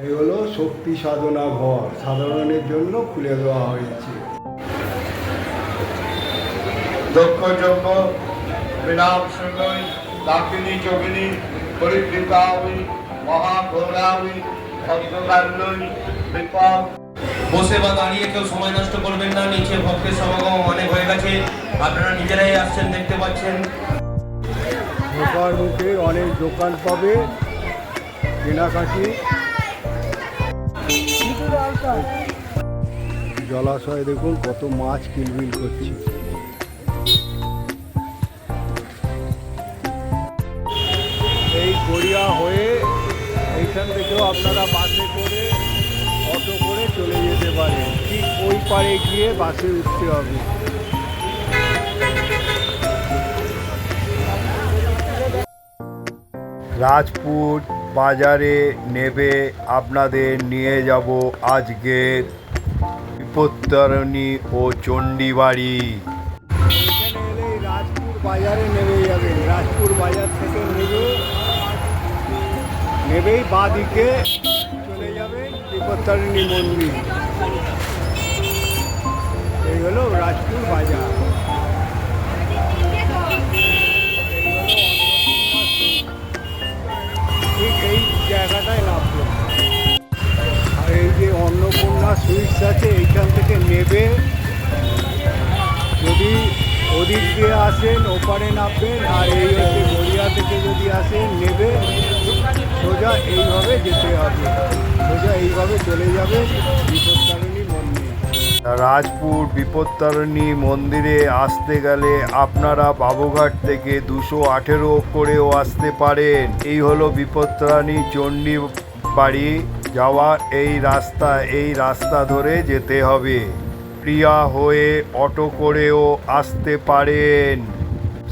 এই হলো শক্তি সাধনা ঘর, সাধারণের জন্য খুলে দেওয়া হয়েছে। দক্ষ যজ্ঞ বিরাম শূন্যই দাকিনী যোগিনী পরিকৃতাবি মহাঘোরাবি ভদ্রকাল্যই বিপদ। বসে বা দাঁড়িয়ে কেউ সময় নষ্ট করবেন না। নিচে ভক্তের সমাগম অনেক হয়ে গেছে, আপনারা নিজেরাই আসছেন, দেখতে পাচ্ছেন। ঢোকার মুখে অনেক দোকান পাবে, কেনাকাটি। জলাশয়ে দেখুন কত মাছ কিলবিল করছে। এই গড়িয়া হয়ে এইখান থেকেও আপনারা বাসে করে, অটো করে চলে যেতে পারেন। ঠিক ওই পারে গিয়ে বাসে উঠতে হবে। রাজপুর বাজারে নেবে আপনাদের নিয়ে যাব আজকের বিপত্তারিণী ও চণ্ডীবাড়ি। এখানে এলেই রাজপুর বাজারে নেমে যাবেন। রাজপুর বাজার থেকে নেবেই বাঁ দিকে চলে যাবেন বিপত্তারিণী মন্দির। এই হলো রাজপুর বাজার। ঠিক এই জায়গাটায় নামবে। আর এই যে অন্নপূর্ণা সুইটস আছে, এইখান থেকে নেবে। যদি ওদিক দিয়ে আসেন ওপারে নামবেন, আর এই হচ্ছে গড়িয়া থেকে যদি আসেন নেবে, সোজা এইভাবে যেতে হবে। সোজা এইভাবে চলে যাবে বিপত্তারিণী মন্দির। রাজপুর বিপত্তারিণী মন্দিরে আসতে গেলে আপনারা বাবুঘাট থেকে 218 করেও আসতে পারেন। এই হলো বিপত্তারিণী চণ্ডী বাড়ি যাওয়ার এই রাস্তা ধরে যেতে হবে। প্রিয়া হয়ে অটো করেও আসতে পারেন।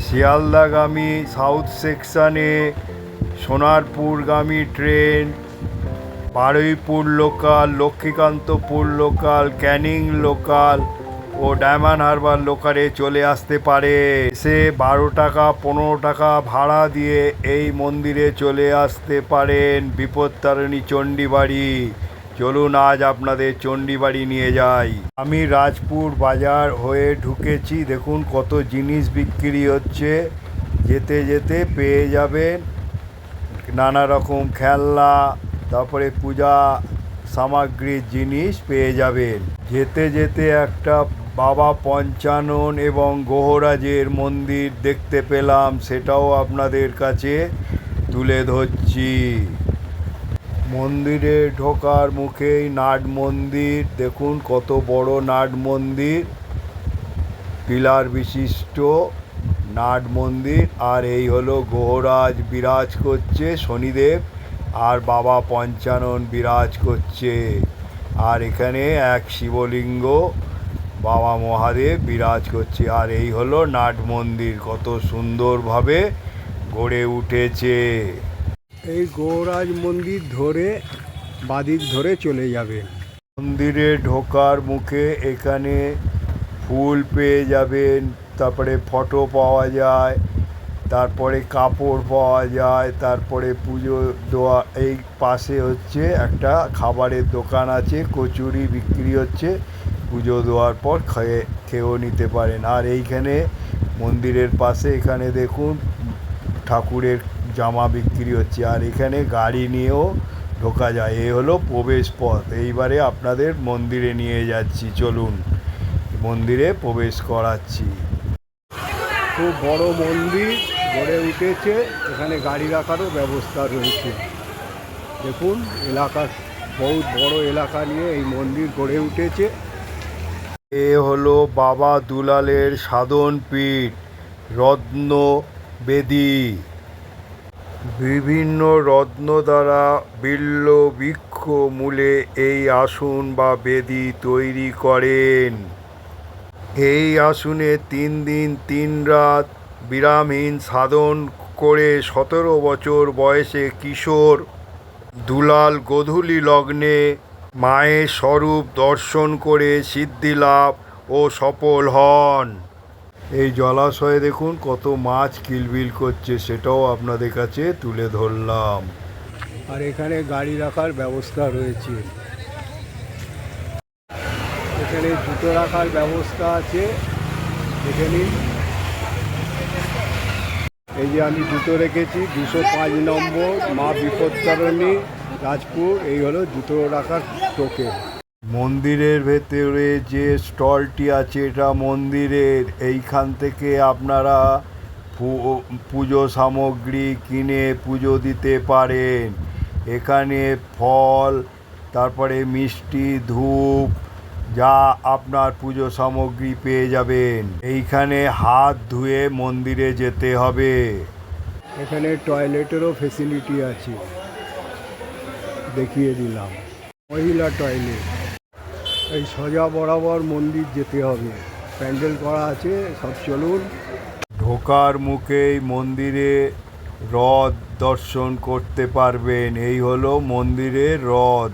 শিয়ালদাগামী সাউথ সেকশানে সোনারপুরগামী train, Baruipur local, Lakshmikantapur local, Canning local ও ডায়মন্ড হারবার লোকালে চলে আসতে পারে। সে 12 টাকা 15 টাকা ভাড়া দিয়ে এই মন্দিরে চলে আসতে পারেন বিপত্তারিণী চণ্ডীবাড়ি। চলুন আজ আপনাদের চণ্ডীবাড়ি নিয়ে যাই। আমি রাজপুর বাজার হয়ে ঢুকেছি। দেখুন কত জিনিস বিক্রি হচ্ছে। যেতে যেতে পেয়ে যাবেন নানা রকম খেলনা, তারপরে পূজা সামগ্রীর জিনিস পেয়ে যাবেন। যেতে যেতে একটা বাবা পঞ্চানন এবং গহরাজের মন্দির দেখতে পেলাম, সেটাও আপনাদের কাছে তুলে ধরছি। মন্দিরে ঢোকার মুখেই নাট মন্দির। দেখুন কত বড় নাট মন্দির, পিলার বিশিষ্ট নাট মন্দির। আর এই হলো গহরাজ বিরাজ করছে, শনিদেব আর বাবা পঞ্চানন বিরাজ করছে। আর এখানে এক শিবলিঙ্গ বাবা মহাদেব বিরাজ করছে। আর এই হলো নাট মন্দির, কত সুন্দরভাবে গড়ে উঠেছে। এই গৌরাজ মন্দির ধরে বাদিক ধরে চলে যাবেন। মন্দিরে ঢোকার মুখে এখানে ফুল পেয়ে যাবেন, তারপরে ফটো পাওয়া যায়, তারপরে কাপড় পাওয়া যায়, তারপরে পুজো দেওয়া। এই পাশে হচ্ছে একটা খাবারের দোকান আছে, কচুরি বিক্রি হচ্ছে। পুজো দেওয়ার পর খেয়েও নিতে পারেন। আর এইখানে মন্দিরের পাশে এখানে দেখুন ঠাকুরের জামা বিক্রি হচ্ছে। আর এখানে গাড়ি নিয়েও ঢোকা যায়। এই হলো প্রবেশ পথ। এইবারে আপনাদের মন্দিরে নিয়ে যাচ্ছি, চলুন মন্দিরে প্রবেশ করাচ্ছি। খুব বড় মন্দির গড়ে উঠেছে, এখানে গাড়ি রাখারও ব্যবস্থা রয়েছে। দেখুন এলাকা, বহুত বড় এলাকা নিয়ে এই মন্দির গড়ে উঠেছে। এ হলো বাবা দুলালের সাধন পীঠ, রত্ন বেদী। বিভিন্ন রত্ন দ্বারা বিল্ল বৃক্ষ মূলে এই আসন বা বেদী তৈরি করেন। এই আসনে 3 দিন 3 রাত বিরামহীন সাধন করে 17 বছর বয়সে কিশোর দুলাল গোধূলি লগ্নে মায়ের স্বরূপ দর্শন করে সিদ্ধিলাভ ও সফল হন। এই জলাশয়ে দেখুন কত মাছ কিলবিল করছে, সেটাও আপনাদের কাছে তুলে ধরলাম। আর এখানে গাড়ি রাখার ব্যবস্থা রয়েছে। এখানে জুতো রাখার ব্যবস্থা আছে, দেখে নিন। এই যে আমি জুতো রেখেছি 205 নম্বর মা বিপত্তারিণী রাজপুর, এই হলো জুতো রাখার টোকেন। মন্দিরের ভেতরে যে স্টলটি আছে এটা মন্দিরের, এইখান থেকে আপনারা পুজো সামগ্রী কিনে পুজো দিতে পারেন। এখানে ফল, তারপরে মিষ্টি, ধূপ, যা আপনার পুজো সামগ্রী পেয়ে যাবেন। এইখানে হাত ধুয়ে মন্দিরে যেতে হবে। এখানে টয়লেটেরও ফেসিলিটি আছে, দেখিয়ে দিলাম, মহিলা টয়লেট। এই সোজা বরাবর মন্দির যেতে হবে, প্যান্ডেল করা আছে, সব চলুন। ঢোকার মুখেই মন্দিরে হ্রদ দর্শন করতে পারবেন। এই হলো মন্দিরের হ্রদ,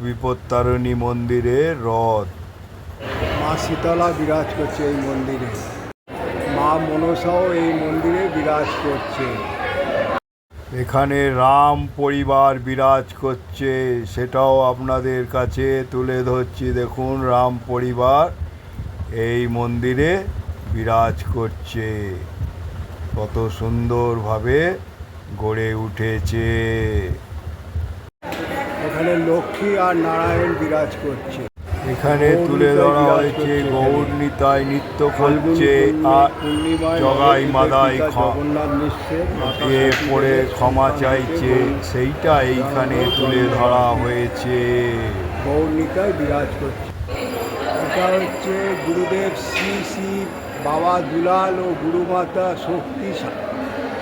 বিপত্তারিণী মন্দিরের হ্রদ। মা শীতলা বিরাজ করছে এই মন্দিরে, মা মনসাও এই মন্দিরে বিরাজ করছে। এখানে রাম পরিবার বিরাজ করছে, সেটাও আপনাদের কাছে তুলে ধরছি। দেখুন, রাম পরিবার এই মন্দিরে বিরাজ করছে, কত সুন্দরভাবে গড়ে উঠেছে। এখানে লক্ষ্মী আর নারায়ণ বিরাজ করছে। এখানে তুলে ধরা হয়েছে গৌর নিতাই নৃত্য করছে আর জগাই মাদাই এ পড়ে ক্ষমা চাইছে, সেইটা এইখানে তুলে ধরা হয়েছে। গৌর নিতাই বিরাজ করছে। এটা হচ্ছে গুরুদেব শ্রী শ্রী বাবা দুলাল ও গুরুমাতা শক্তি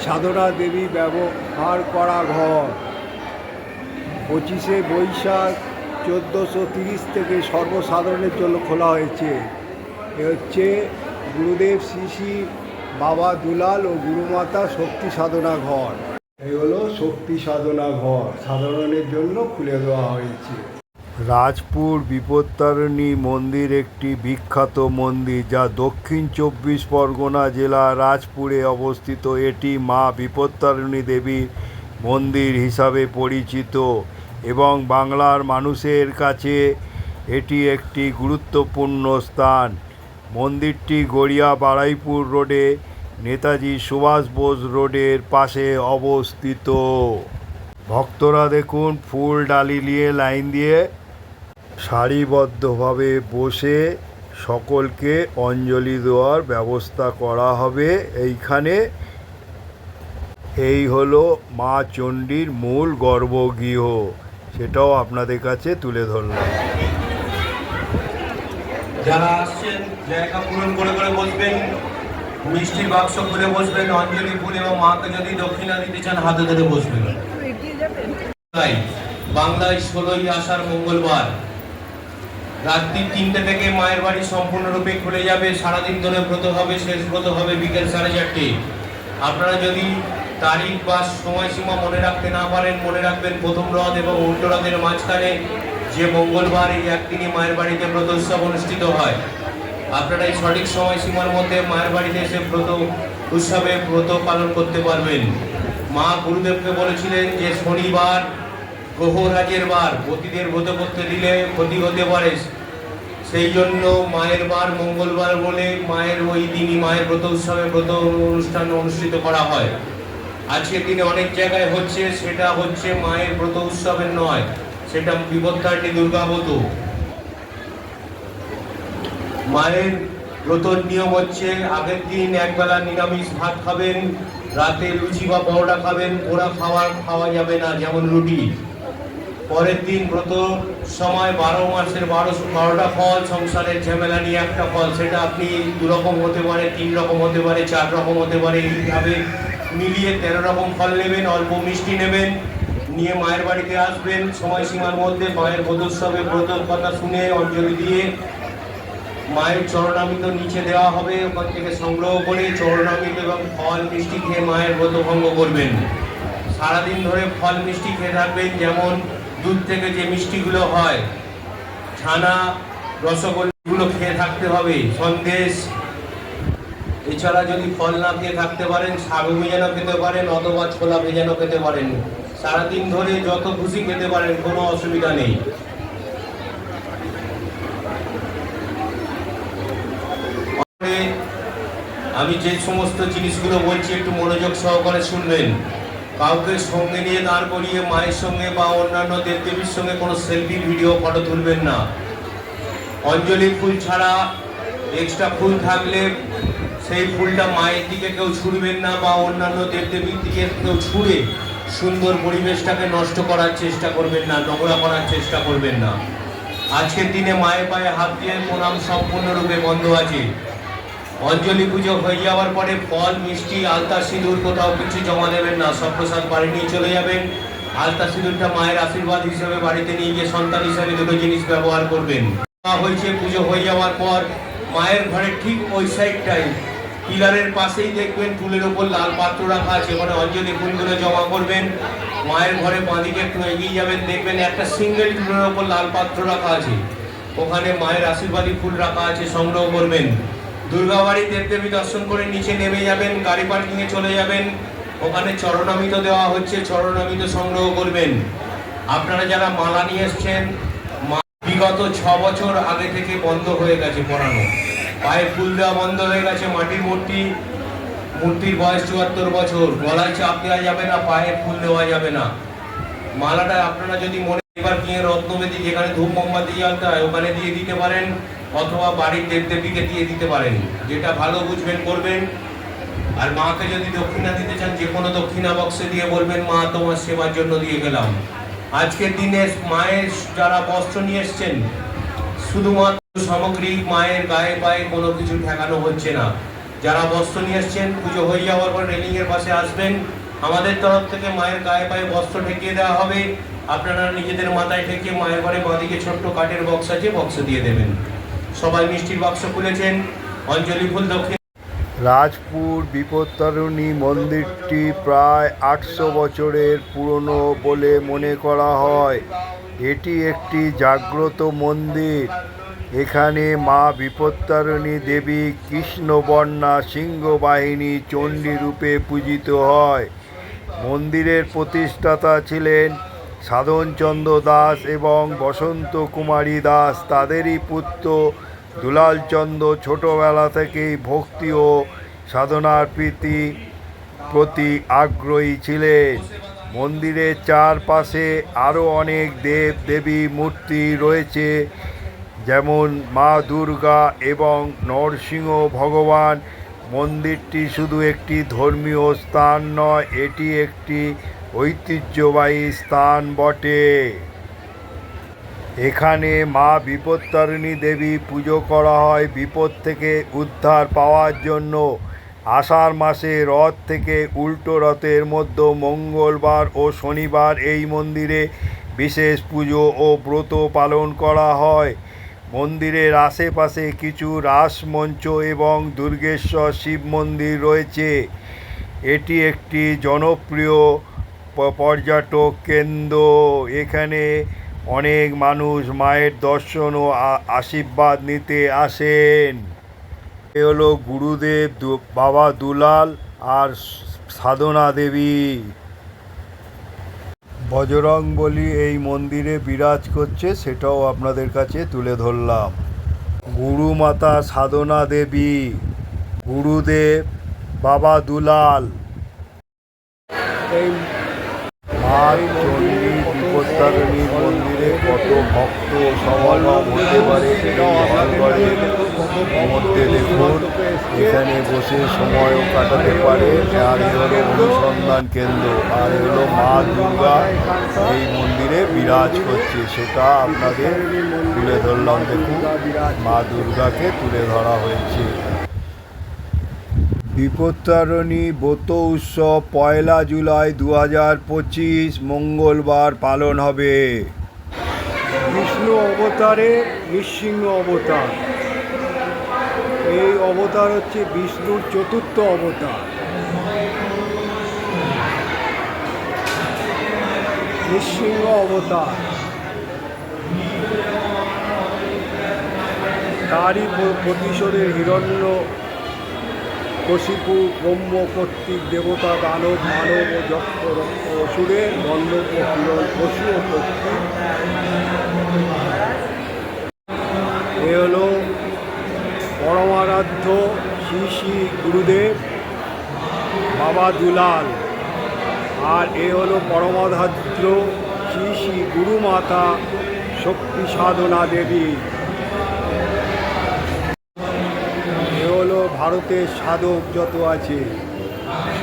সাধনা দেবী ব্যবহার করা ঘর। 25শে বৈশাখ 1430 থেকে সর্বসাধারণের জন্য খোলা হয়েছে। এ হচ্ছে গুরুদেব শ্রী শ্রী বাবা দুলাল ও গুরুমাতা শক্তি সাধনা ঘর। এই হলো শক্তি সাধনা ঘর, সাধারণের জন্য খুলে দেওয়া হয়েছে। রাজপুর বিপত্তারিণী মন্দির একটি বিখ্যাত মন্দির, যা দক্ষিণ 24 পরগনা জেলা রাজপুরে অবস্থিত। এটি মা বিপত্তারিণী দেবীর মন্দির হিসাবে পরিচিত এবং বাংলার মানুষের কাছে এটি একটি গুরুত্বপূর্ণ স্থান। মন্দিরটি গড়িয়া বারুইপুর রোডে নেতাজি সুভাষ বোস রোডের পাশে অবস্থিত। ভক্তরা দেখুন ফুল ডালি নিয়ে লাইন দিয়ে সারিবদ্ধভাবে বসে সকলকে অঞ্জলি দেওয়ার ব্যবস্থা করা হবে এইখানে। এই হলো মা চণ্ডীর মূল গর্ভগৃহ, সেটাও আপনাদের কাছে তুলে ধরলাম। যারা আসছেন জায়গা পূরণ করে করে বসবেন, মিষ্টির বাক্স খুলে বসবেন, অঞ্জলি ফুল এবং মাকে যদি দক্ষিণা দিতে চান হাতে ধরে বসবেন। বাংলায় 16ই আষাঢ় মঙ্গলবার রাত্রি 3টে থেকে মায়ের বাড়ি সম্পূর্ণরূপে খুলে যাবে। সারাদিন ধরে ব্রত হবে, শেষ ব্রত হবে বিকেল 4:30। আপনারা যদি তারিখ বা সময়সীমা মনে রাখতে না পারেন, মনে রাখবেন প্রথম রথ এবং উল্টো রথের মাঝখানে যে মঙ্গলবার এই একদিনই মায়ের বাড়িতে ব্রত উৎসব অনুষ্ঠিত হয়। আপনারা এই সঠিক সময়সীমার মধ্যে মায়ের বাড়িতে এসে ব্রত উৎসবে ব্রত পালন করতে পারবেন। মা গুরুদেবকে বলেছিলেন যে শনিবার গ্রহরাজের বার, পতিদের ব্রত করতে দিলে ক্ষতি হতে পারে, সেই জন্য মায়ের বার মঙ্গলবার বলে মায়ের ওই দিনই মায়ের ব্রত উৎসবে ব্রত অনুষ্ঠান অনুষ্ঠিত করা হয়। আজকের দিনে অনেক জায়গায় হচ্ছে, সেটা হচ্ছে মায়ের ব্রত উৎসবের নয়, সেটা বিপত্তারিণী দুর্গা ব্রত। মায়ের ব্রতর নিয়ম হচ্ছে আগের দিন একবেলা নিরামিষ ভাত খাবেন, রাতে লুচি বা পরোটা খাবেন, ওরা খাওয়া যাবে না, যেমন রুটি। পরের দিন ব্রত সময় 12 মাসের 12টা ফল, সংসারের ঝামেলা নিয়ে একটা ফল, সেটা আপনি 2 রকম হতে পারে, 3 রকম হতে পারে, 4 রকম হতে পারে, এইভাবে মিলিয়ে 13 রকম ফল নেবেন, অল্প মিষ্টি নেবেন, নিয়ে মায়ের বাড়িতে আসবেন। সময়সীমার মধ্যে মায়ের ব্রতোৎসবে ব্রতর কথা শুনে অঞ্জলি দিয়ে মায়ের চরণামৃত নিচে দেওয়া হবে, ওখান থেকে সংগ্রহ করে চরণামৃত এবং ফল মিষ্টি খেয়ে মায়ের ব্রত ভঙ্গ করবেন। সারাদিন ধরে ফল মিষ্টি খেয়ে থাকবেন, যেমন দুধ থেকে যে মিষ্টিগুলো হয়, ছানা, রসগোল্লাগুলো খেয়ে থাকতে হবে, সন্দেশ। এছাড়া যদি ফল না খেয়ে থাকতে পারেন, সাগু ভেজানো খেতে পারেন অথবা ছোলা ভেজানো খেতে পারেন। সারাদিন ধরে যত খুশি খেতে পারেন, কোনো অসুবিধা নেই। আমি যে সমস্ত জিনিসগুলো বলছি একটু মনোযোগ সহকারে শুনবেন। কাউকে সঙ্গে নিয়ে দাঁড় করিয়ে মায়ের সঙ্গে বা অন্যান্য দেবদেবীর সঙ্গে কোনো সেলফি ভিডিও ফটো তুলবেন না। অঞ্জলি ফুল ছাড়া এক্সট্রা ফুল থাকলে সেই ফুলটা মায়ের দিকে কেউ ছুঁড়বেন না বা অন্যান্য দেবদেবীর দিকে কেউ ছুঁড়ে সুন্দর পরিবেশটাকে নষ্ট করার চেষ্টা করবেন না, নোংরা করার চেষ্টা করবেন না। আজকের দিনে মায়ের পায়ে হাত দিয়ে প্রণাম সম্পূর্ণরূপে বন্ধ আছে। অঞ্জলি পুজো হয়ে যাওয়ার পরে ফল, মিষ্টি, আলতা, সিঁদুর কোথাও কিছু জমা দেবেন না। সব প্রসাদ বাড়ি নিয়ে চলে যাবেন। আলতা সিঁদুরটা মায়ের আশীর্বাদ হিসেবে বাড়িতে নিয়ে গিয়ে সন্তান হিসেবে দুটো জিনিস ব্যবহার করবেন। হয়েছে পুজো হয়ে যাওয়ার পর মায়ের ঘরের ঠিক ওই সাইডটাই পিলারের পাশেই দেখবেন ফুলের ওপর লাল পাত্র রাখা আছে, মানে অঞ্জলি ফুলগুলো জমা করবেন। মায়ের ঘরে বাঁদিকে একটু এগিয়ে যাবেন, দেখবেন একটা সিঙ্গেল ফুলের ওপর লাল পাত্র রাখা আছে, ওখানে মায়ের আশীর্বাদী ফুল রাখা আছে, সংগ্রহ করবেন। দুর্গাবাড়ি দেবদেবী দর্শন করে নিচে নেমে যাবেন, গাড়ি পার্কিংয়ে চলে যাবেন, ওখানে চরণামৃত দেওয়া হচ্ছে, চরণামৃত সংগ্রহ করবেন। আপনারা যারা মালা নিয়ে এসছেন, বিগত 6 বছর আগে থেকে বন্ধ হয়ে গেছে পড়ানো, পায়ে ফুল দেওয়া বন্ধ হয়ে গেছে। মাটির মূর্তির বয়স 74 বছর, গলায় চাপ দেওয়া যাবে না, পায়ে ফুল দেওয়া যাবে না। মালাটা আপনারা যদি মনে পার্কিংয়ে রত্নবেদী যেখানে ধূপ মোমবাতি জ্বালতে হয় ওখানে দিয়ে দিতে পারেন, অথবা বাড়ির দেবদেবীকে দিয়ে দিতে পারেন, যেটা ভালো বুঝবেন করবেন। আর মাকে যদি দক্ষিণা দিতে চান, যে কোনো দক্ষিণা বক্সে দিয়ে বলবেন, মা তোমার সেবার জন্য দিয়ে গেলাম। আজকের দিনে মায়ের যারা বস্ত্র নিয়ে এসছেন, শুধুমাত্র সামগ্রিক মায়ের গায়ে পায়ে কোনো কিছু ঠেকানো হচ্ছে না। যারা বস্ত্র নিয়ে এসছেন, পুজো হয়ে যাওয়ার পর রেলিং এর পাশে আসবেন, আমাদের তরফ থেকে মায়ের গায়ে পায়ে বস্ত্র ঠেকিয়ে দেওয়া হবে। আপনারা নিজেদের মাথায় ঠেকিয়ে মায়ের ঘরে বাঁদিকে ছোট্ট কাঠের বক্স আছে, বক্সে দিয়ে দেবেন। সবাই মিষ্টির বাক্স খুলেছেন, অঞ্জলি ফুল দক্ষিণ। রাজপুর বিপত্তারিণী মন্দিরটি প্রায় 800 বছরের পুরনো বলে মনে করা হয়। এটি একটি জাগ্রত মন্দির। এখানে মা বিপত্তারিণী দেবী কৃষ্ণবর্ণা সিংহবাহিনী চণ্ডী রূপে পূজিত হয়। মন্দিরের প্রতিষ্ঠাতা ছিলেন সাধনচন্দ্র দাস এবং বসন্ত কুমারী দাস। তাদেরই পুত্র দুলালচন্দ্র ছোটবেলা থেকেই ভক্তি ও সাধনার প্রতি আগ্রহী ছিলেন। মন্দিরের চারপাশে আরও অনেক দেব দেবী মূর্তি রয়েছে, যেমন মা দুর্গা এবং নরসিংহ ভগবান। মন্দিরটি শুধু একটি ধর্মীয় স্থান নয়, এটি একটি ঐতিহ্যবাহী স্থান বটে। এখানে মা বিপত্তারিণী দেবী পুজো করা হয় বিপদ থেকে উদ্ধার পাওয়ার জন্য। আষাঢ় মাসে রথ থেকে উল্টো রথের মধ্যে মঙ্গলবার ও শনিবার এই মন্দিরে বিশেষ পুজো ও ব্রত পালন করা হয়। মন্দিরের আশেপাশে কিছু রাসমঞ্চ এবং দুর্গেশ্বর শিব মন্দির রয়েছে। এটি একটি জনপ্রিয় পর্যটক কেন্দ্র। এখানে অনেক মানুষ মায়ের দর্শন ও আশীর্বাদ নিতে আসেন। এ হলো গুরুদেব বাবা দুলাল আর সাধনা দেবী। বজরংবলী এই মন্দিরে বিরাজ করছে, সেটাও আপনাদের কাছে তুলে ধরলাম। গুরুমাতা সাধনা দেবী, গুরুদেব বাবা দুলাল। এই মা চণ্ডী বিপত্তারিণী মন্দিরে কত ভক্ত সমাগম হতে পারে সেটাও আপনাদের মধ্যে দেখুন। এখানে বসে সময়ও কাটাতে পারে। আর এ হলো অনুসন্ধান কেন্দ্র, আর এ হলো মা দুর্গা এই মন্দিরে বিরাজ করছে, সেটা আপনাদের তুলে ধরলাম। দেখুন, মা দুর্গাকে তুলে ধরা হয়েছে। বিপত্তারিণী ব্রত উৎসব 1 জুলাই 2025 মঙ্গলবার পালন হবে। বিষ্ণু অবতারের নৃসিংহ অবতার। এই অবতার হচ্ছে বিষ্ণুর 4র্থ অবতার। নৃসিংহ অবতার, তারই প্রতিশোধের কশিপু ব্রহ্ম কর্তৃক দেবতা দানব মানব ও যক্ষ রক্ষ অসুরের গন্ধর্ব কিরণ পশু ও পক্ষী। এ হলো পরমারাধ্য শ্রী শ্রী গুরুদেব বাবা দুলাল, আর এ হলো পরমাধার্য শ্রী শ্রী গুরুমাতা শক্তি সাধনা দেবী। এ হলো ভারতের সাধক যত আছে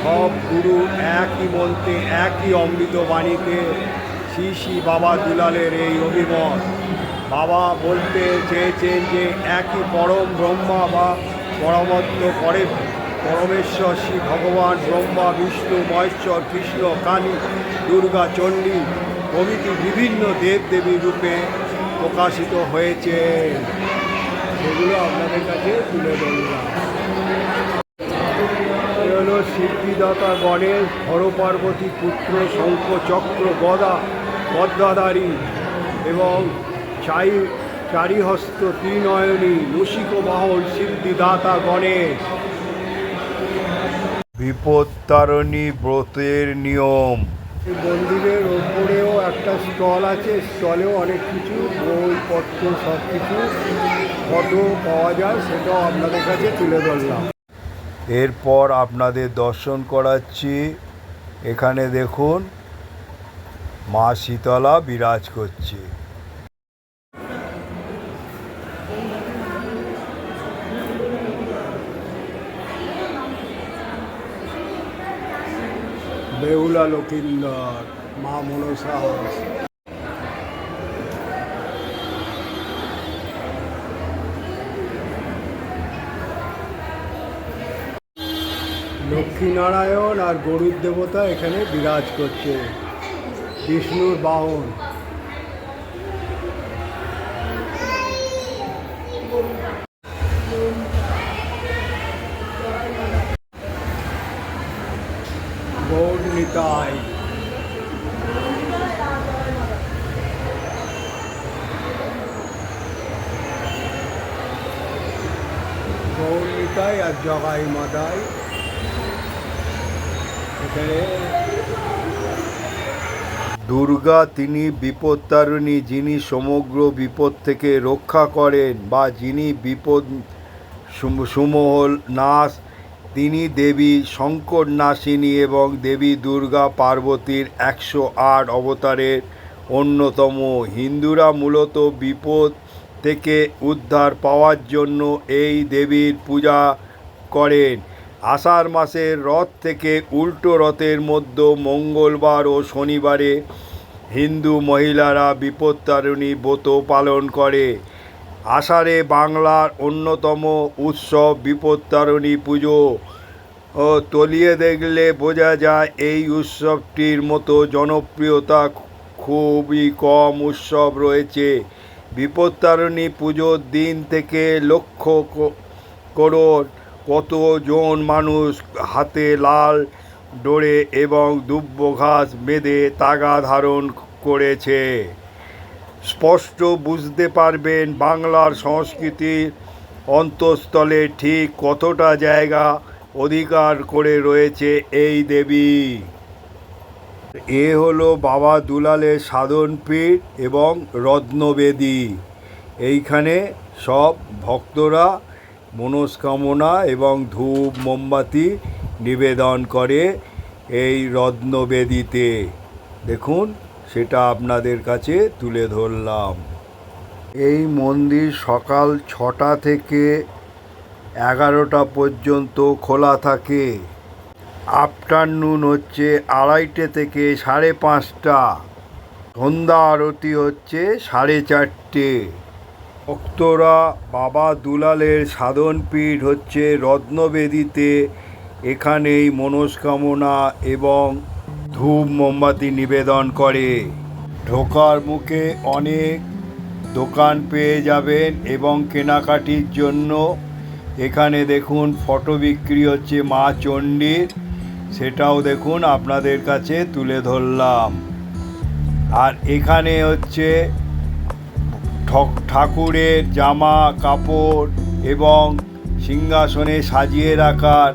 সব গুরু একই মন্ত্রে একই অমৃত বাণীতে শ্রী শ্রী বাবা দুলালের এই অভিমত। বাবা বলতে চেয়েছেন যে একই পরম ব্রহ্মা বা পরমত্ব পরে পরমেশ্বর শ্রী ভগবান ব্রহ্মা বিষ্ণু মহেশ্বর কৃষ্ণ কালী দুর্গা চণ্ডী প্রভৃতি বিভিন্ন দেবদেবীর রূপে প্রকাশিত হয়েছে। সেগুলো আপনাদের কাছে তুলে ধরলাম। এ হলো সিদ্ধিদাতা গণেশ হর পার্বতী পুত্র শঙ্খ চক্র গদা পদ্মাধারী এবং চারিহস্ত ত্রিনয়নী মুশিক বাহন সিদ্ধিদাতা গণেশ। বিপত্তারিণী ব্রতের নিয়ম। এই মন্দিরের ওপরেও একটা স্টল আছে, স্টলেও অনেক কিছু বইপত্র সব কিছু ফটো পাওয়া যায়, সেটাও আপনাদের কাছে তুলে ধরলাম। এরপর আপনাদের দর্শন করাচ্ছি। এখানে দেখুন মা শীতলা বিরাজ করছে। বেহুলা লক্ষিন্দর মা মনসা। লক্ষ্মীনারায়ণ আর গরুর দেবতা এখানে বিরাজ করছে, বিষ্ণুর বাহন। গৌর নিতাই। গৌর নিতাই আর জগাই মাদাই এখানে। দুর্গা তিনি বিপত্তারিণী, যিনি সমগ্র বিপদ থেকে রক্ষা করেন বা যিনি বিপদ সমূহ নাশ। তিনি দেবী সংকট নাশিনী এবং দেবী দুর্গা পার্বতীর 108 অবতারের অন্যতম। হিন্দুরা মূলত বিপদ থেকে উদ্ধার পাওয়ার জন্য এই দেবীর পূজা করেন। আষাঢ় মাসের রথ থেকে উল্টো রথের মধ্যে মঙ্গলবার ও শনিবারে হিন্দু মহিলারা বিপত্তারিণী ব্রত পালন করে। আষাঢ়ে বাংলার অন্যতম উৎসব বিপত্তারিণী পুজো। তলিয়ে দেখলে বোঝা যায় এই উৎসবটির মতো জনপ্রিয়তা খুবই কম উৎসব রয়েছে। বিপত্তারিণী পুজোর দিন থেকে লক্ষ্য করুন কতজন মানুষ হাতে লাল ডোরে এবং দুব্য ঘাস বেঁধে তাগা ধারণ করেছে। স্পষ্ট বুঝতে পারবেন বাংলার সংস্কৃতির অন্তঃস্থলে ঠিক কতটা জায়গা অধিকার করে রয়েছে এই দেবী। এ হলো বাবা দুলালের সাধনপীঠ এবং রত্নবেদী। এইখানে সব ভক্তরা মনস্কামনা এবং ধূপ মোমবাতি নিবেদন করে এই রত্নবেদীতে। দেখুন, সেটা আপনাদের কাছে তুলে ধরলাম। এই মন্দির সকাল 6টা থেকে 11টা পর্যন্ত খোলা থাকে। আফটারনুন হচ্ছে 2:30 থেকে 5:30। সন্ধ্যা আরতি হচ্ছে 4:30। ভক্তরা বাবা দুলালের সাধনপীঠ হচ্ছে রত্নবেদীতে এখানেই মনস্কামনা এবং ধূপ মোমবাতি নিবেদন করে। ঢোকার মুখে অনেক দোকান পেয়ে যাবেন এবং কেনাকাটির জন্য এখানে দেখুন ফটো বিক্রি হচ্ছে মা চণ্ডীর, সেটাও দেখুন আপনাদের কাছে তুলে ধরলাম। আর এখানে হচ্ছে ঠাকুরের জামা কাপড় এবং সিংহাসনে সাজিয়ে রাখার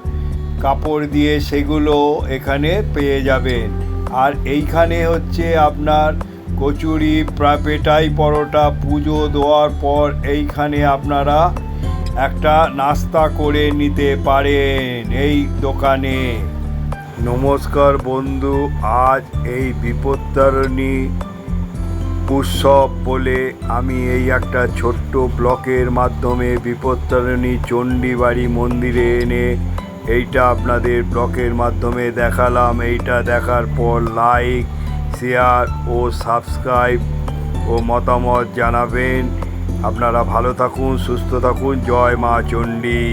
কাপড় দিয়ে সেগুলো এখানে পেয়ে যাবেন। আর এইখানে হচ্ছে আপনার কচুরি, পেটাই পরোটা পুজো দেওয়ার পর এইখানে আপনারা একটা নাস্তা করে নিতে পারেন এই দোকানে। নমস্কার বন্ধু, আজ এই বিপত্তারিণী উৎসব বলে আমি এই একটা ছোট্ট ব্লকের মাধ্যমে বিপত্তারিণী চণ্ডীবাড়ি মন্দিরে এনে এইটা আপনাদের ব্লকের মাধ্যমে দেখালাম। এইটা দেখার পর লাইক, শেয়ার ও সাবস্ক্রাইব ও মতামত জানাবেন। আপনারা ভালো থাকুন, সুস্থ থাকুন। জয় মা চণ্ডী।